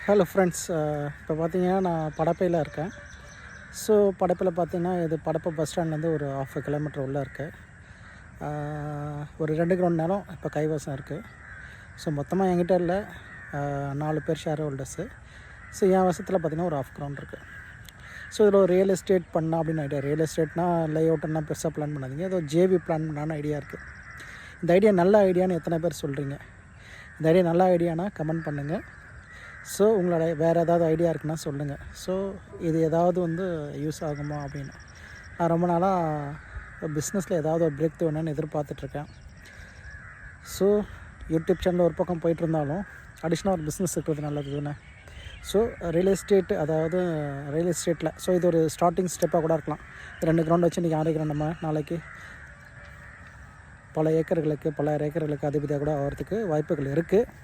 Hello friends, இப்போ பார்த்தீங்கன்னா நான் படப்பையில் இருக்கேன். ஸோ படப்பையில் பார்த்தீங்கன்னா இது படப்பை பஸ் ஸ்டாண்ட்லேருந்து ஒரு 1/2 கிலோமீட்டர் உள்ளே இருக்குது. ஒரு 2 கிரவுண்ட் நேரம் இப்போ கைவசம் இருக்குது. ஸோ மொத்தமாக என்கிட்ட இல்லை, 4 பேர் ஷேர் ஹோல்டர்ஸு. ஸோ என் வசத்தில் பார்த்தீங்கன்னா ஒரு 1/2 கிரவுண்ட் இருக்குது. ஸோ இதில் ஒரு ரியல் எஸ்டேட் பண்ணலாம் அப்படின்னு ஐடியா. ரியல் எஸ்டேட்னால் லேஅவுட்னா பெருசாக பிளான் பண்ணாதீங்க, ஏதோ ஜேவி பிளான் பண்ணான்னு ஐடியா இருக்குது. இந்த ஐடியா நல்ல ஐடியான்னு எத்தனை பேர் சொல்கிறீங்க? இந்த ஐடியா நல்ல ஐடியானா கமெண்ட் பண்ணுங்கள். ஸோ உங்களோட வேறு ஏதாவது ஐடியா இருக்குன்னா சொல்லுங்கள். ஸோ இது ஏதாவது யூஸ் ஆகுமா அப்படின்னு. நான் ரொம்ப நாளாக பிஸ்னஸில் ஏதாவது ஒரு பிரேக் வேணும்னு எதிர்பார்த்துட்ருக்கேன். ஸோ யூடியூப் சேனல் ஒரு பக்கம் போயிட்டு இருந்தாலும் அடிஷ்னலாக ஒரு பிஸ்னஸ் இருக்கிறது நல்லது தானே. ஸோ ரியல் எஸ்டேட், அதாவது ரியல் எஸ்டேட்டில் ஸோ இது ஒரு ஸ்டார்டிங் ஸ்டெப்பாக கூட இருக்கலாம். 2 கிரவுண்ட் வச்சு இன்றைக்கி ஆரம்பிக்கிறோம், நம்ம நாளைக்கு பல ஏக்கர்களுக்கு 1000 ஏக்கர்களுக்கு அதிபதியாக கூட ஆகிறதுக்கு வாய்ப்புகள் இருக்குது.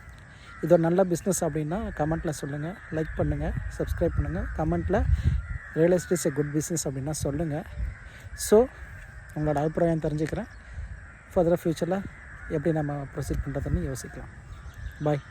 இது ஒரு நல்ல பிஸ்னஸ் அப்படின்னா கமெண்ட்டில் சொல்லுங்கள், லைக் பண்ணுங்கள், சப்ஸ்கிரைப் பண்ணுங்கள். கமெண்ட்டில் real estate is a good business அப்படின்னா சொல்லுங்கள். ஸோ உங்களோட அபிப்பிராயம் தெரிஞ்சுக்கிறேன். ஃபர்தராக ஃப்யூச்சரில் எப்படி நம்ம ப்ரொசீட் பண்ணுறதுன்னு யோசிக்கலாம். பாய்.